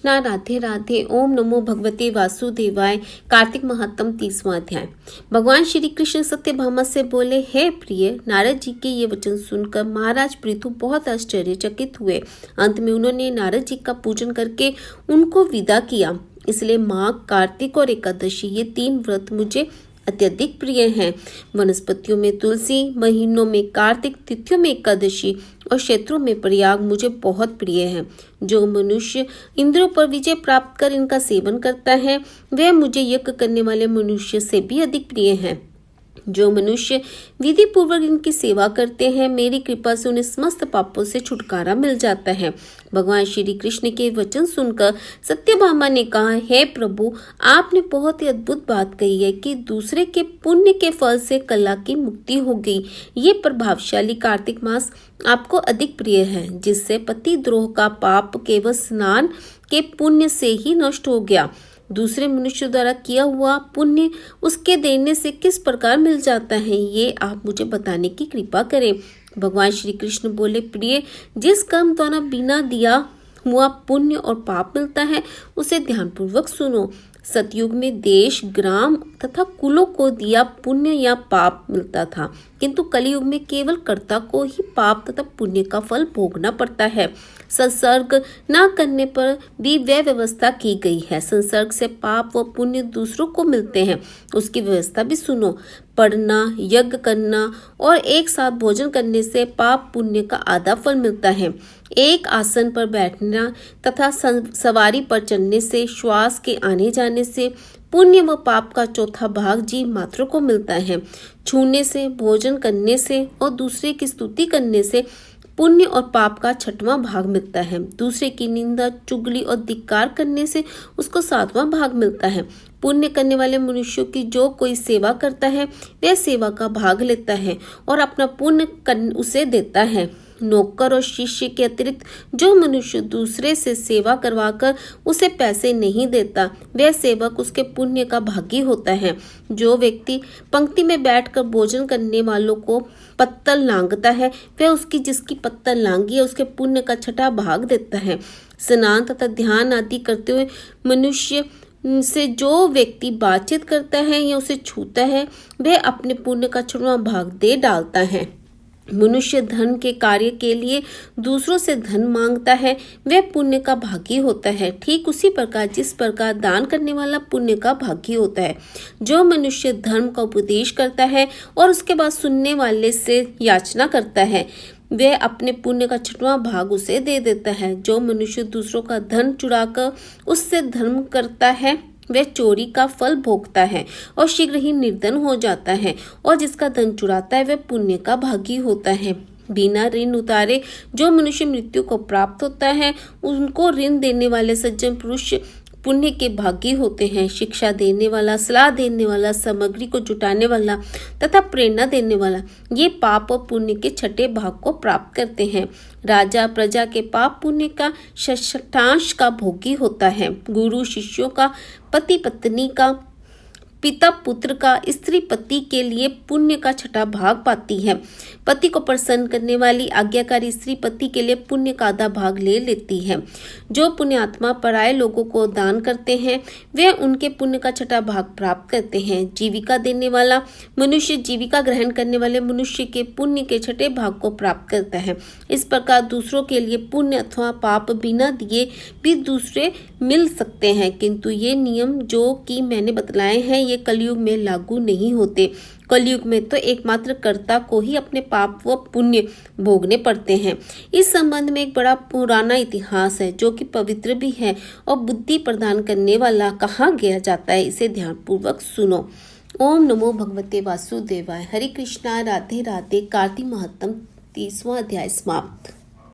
कृष्णा, राधे राधे। ओम नमो भगवते वासुदेवाय। कार्तिक महात्म 30वां अध्याय। भगवान श्री कृष्ण सत्यभामा से बोले, हे प्रिय, नारद जी के ये वचन सुनकर महाराज पृथु बहुत आश्चर्यचकित हुए। अंत में उन्होंने नारद जी का पूजन करके उनको विदा किया। इसलिए माघ, कार्तिक और एकादशी ये 3 व्रत मुझे अत्यधिक प्रिय हैं। वनस्पतियों में तुलसी, महीनों में कार्तिक, तिथियों में एकादशी और क्षेत्रों में प्रयाग मुझे बहुत प्रिय है। जो मनुष्य इंद्रियों पर विजय प्राप्त कर इनका सेवन करता है, वह मुझे यज्ञ करने वाले मनुष्य से भी अधिक प्रिय है। जो मनुष्य विधि पूर्वक इनकी सेवा करते हैं, मेरी कृपा से उन्हें समस्त पापों से छुटकारा मिल जाता है। भगवान श्री कृष्ण के वचन सुनकर सत्यभामा ने कहा, हे प्रभु, आपने बहुत ही अद्भुत बात कही है कि दूसरे के पुण्य के फल से कला की मुक्ति हो गई। ये प्रभावशाली कार्तिक मास आपको अधिक प्रिय है, जिससे पति द्रोह का पाप केवल स्नान के पुण्य से ही नष्ट हो गया। दूसरे मनुष्य द्वारा किया हुआ पुण्य उसके देने से किस प्रकार मिल जाता है, ये आप मुझे बताने की कृपा करें। भगवान श्री कृष्ण बोले, प्रिय, जिस कर्म द्वारा बिना दिया हुआ पुण्य और पाप मिलता है, उसे ध्यानपूर्वक सुनो। सतयुग में देश, ग्राम तथा कुलों को दिया पुण्य या पाप मिलता था, किंतु कलयुग में केवल कर्ता को ही पाप तथा पुण्य का फल भोगना पड़ता है। संसर्ग न करने पर भी वह व्यवस्था की गई है। संसर्ग से पाप व पुण्य दूसरों को मिलते हैं, उसकी व्यवस्था भी सुनो। पढ़ना, यज्ञ करना और एक साथ भोजन करने से पाप पुण्य का आधा फल मिलता है। एक आसन पर बैठना तथा सवारी पर चढ़ने से, श्वास के आने जाने से पुण्य व पाप का चौथा भाग जीव मात्र को मिलता है। छूने से, भोजन करने से और दूसरे की स्तुति करने से पुण्य और पाप का 6वां भाग मिलता है। दूसरे की निंदा, चुगली और धिक्कार करने से उसको 7वां भाग मिलता है। पुण्य करने वाले मनुष्यों की जो कोई सेवा करता है, वह सेवा का भाग लेता है और अपना पुण्य उसे देता है। नौकर और शिष्य के अतिरिक्त जो मनुष्य दूसरे से सेवा करवाकर उसे पैसे नहीं देता, वह सेवक उसके पुण्य का भागी होता है। जो व्यक्ति पंक्ति में बैठकर भोजन करने वालों को पत्तल लांघता है, वह उसकी जिसकी पत्तल लांघी है उसके पुण्य का 6वां भाग देता है। स्नान तथा ध्यान आदि करते हुए मनुष्य से जो व्यक्ति बातचीत करता है या उसे छूता है, वह अपने पुण्य का 6वां भाग दे डालता है। मनुष्य धन के कार्य के लिए दूसरों से धन मांगता है, वह पुण्य का भागी होता है। ठीक उसी प्रकार जिस प्रकार दान करने वाला पुण्य का भागी होता है। जो मनुष्य धर्म का उपदेश करता है और उसके बाद सुनने वाले से याचना करता है, वह अपने पुण्य का 6वां भाग उसे दे देता है। जो मनुष्य दूसरों का धन चुराकर उससे धर्म करता है, वह चोरी का फल भोगता है और शीघ्र ही निर्धन हो जाता है। और जिसका धन चुराता है, वह पुण्य का भागी होता है। बिना ऋण उतारे जो मनुष्य मृत्यु को प्राप्त होता है, उनको ऋण देने वाले सज्जन पुरुष पुण्य के भागी होते हैं। शिक्षा देने वाला, सलाह देने वाला, सामग्री को जुटाने वाला तथा प्रेरणा देने वाला, ये पाप और पुण्य के 6ठे भाग को प्राप्त करते हैं। राजा प्रजा के पाप पुण्य का 6ठांश का भोगी होता है। गुरु शिष्यों का, पति पत्नी का, पिता पुत्र का, स्त्री पति के लिए पुण्य का 6ठा भाग पाती है। पति को प्रसन्न करने वाली आज्ञाकारी स्त्री पति के लिए पुण्य का आधा भाग ले लेती है। जो पुण्यात्मा पराये लोगों को दान करते हैं, वे उनके पुण्य का 6ठा भाग प्राप्त करते हैं। जीविका देने वाला मनुष्य जीविका ग्रहण करने वाले मनुष्य के पुण्य के 6ठे भाग को प्राप्त करता है। इस प्रकार दूसरों के लिए पुण्य अथवा पाप बिना दिए भी दूसरे मिल सकते हैं, किंतु ये नियम जो कि मैंने बतलाए हैं, ये कलयुग में लागू नहीं होते। कलयुग में तो एकमात्र कर्ता को ही अपने पाप व पुण्य भोगने पड़ते हैं। इस संबंध में एक बड़ा पुराना इतिहास है, जो कि पवित्र भी है और बुद्धि प्रदान करने वाला कहा गया जाता है। इसे ध्यानपूर्वक सुनो। ओम नमो भगवते वासुदेवाय। हरे कृष्णा, राधे राधे। कार्तिक महात्म 30वां अध्याय समाप्त।